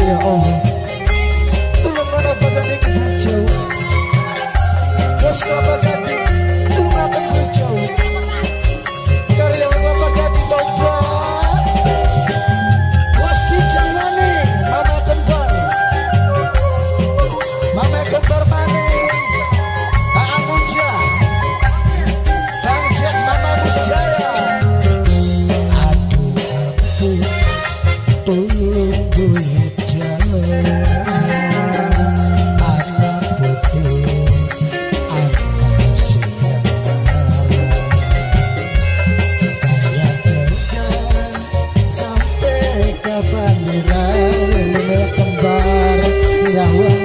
Ya Allah, tulung mana badan hijau, bos kelapa gading, tulung akan hijau, karyawan kelapa gading tobat, bos kijang mani, mama kembar, mama kembar mani, Pak Muja, Kang Jack, Mama Musjaya. Aduh, tulung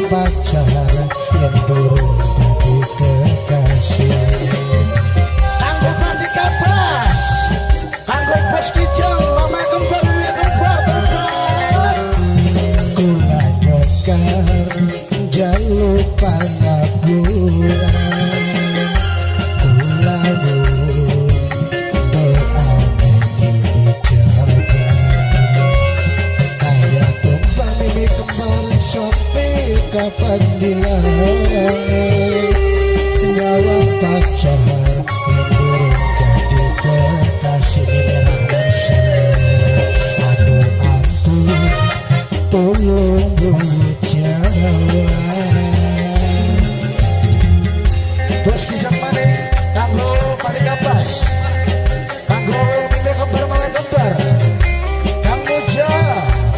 pacar yang turun dari kekasih tangguh mandi kapas tangguh bos kijang mama kembar ya kembar kula dekar jalur pangapuran kula doa dijaga kayak tumpang mimi kembar sopi kapan dilai nyawa pacar yang turun jadi kekasih Indonesia. Aduh ampun tolong jawab bos kijang mani kanggo mani kapas kanggo mimi kembar mama kembar Kang Muja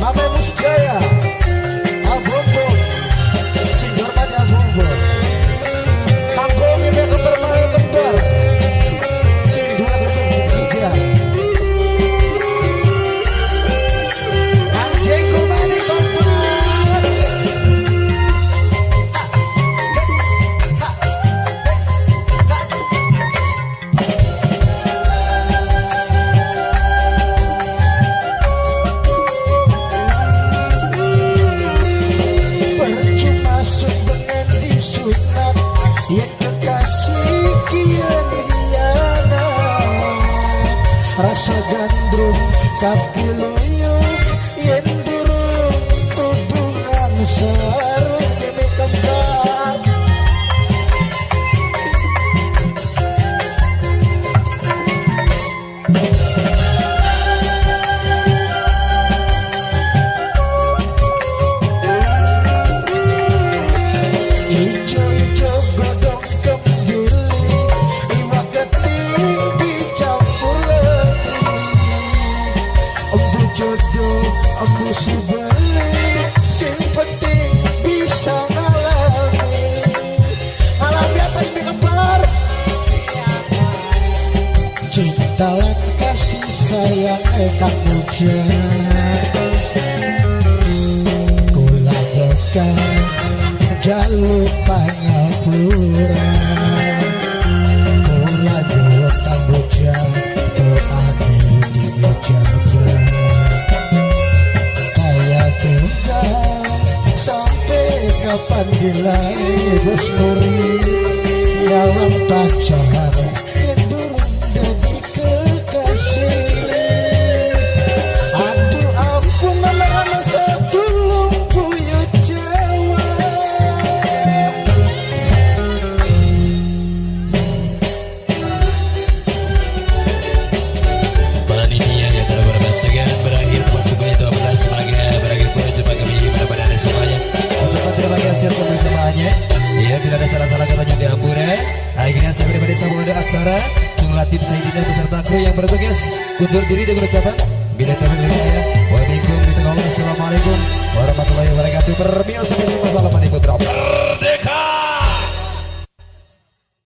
Mama Musjaya rasa gandrung kaki loyo yen durung hubungan sarung mimi kembar ijo-ijo godong kembili iwak keting dicampur jodoh aku si balik sing penting bisa alami apa ini kabar cinta lan kasih sayang Kang Muja kula dekar jalur pangapura kula doa Kang Muja doa dijaga sampai kapan dilai bos nuri lawan pacar yang durung jadi kekasih aduh ampun mama setulung buyut Jawa panitia yang telah berbahagia berakhir waktu itu berakhir berjumpa kami pada semuanya. Ucapan terima kasih untuk semuanya. Ya, bila ada salah-salah katanya diampuni. Akhirnya saya pribadi sama ada acara jumlah tim Sayyidina beserta kru yang bertugas undur diri dengan ucapan bila terima. Waalaikumsalam warahmatullahi wabarakatuh. Permisi, wassalamualaikum warahmatullahi wabarakatuh. Merdeka.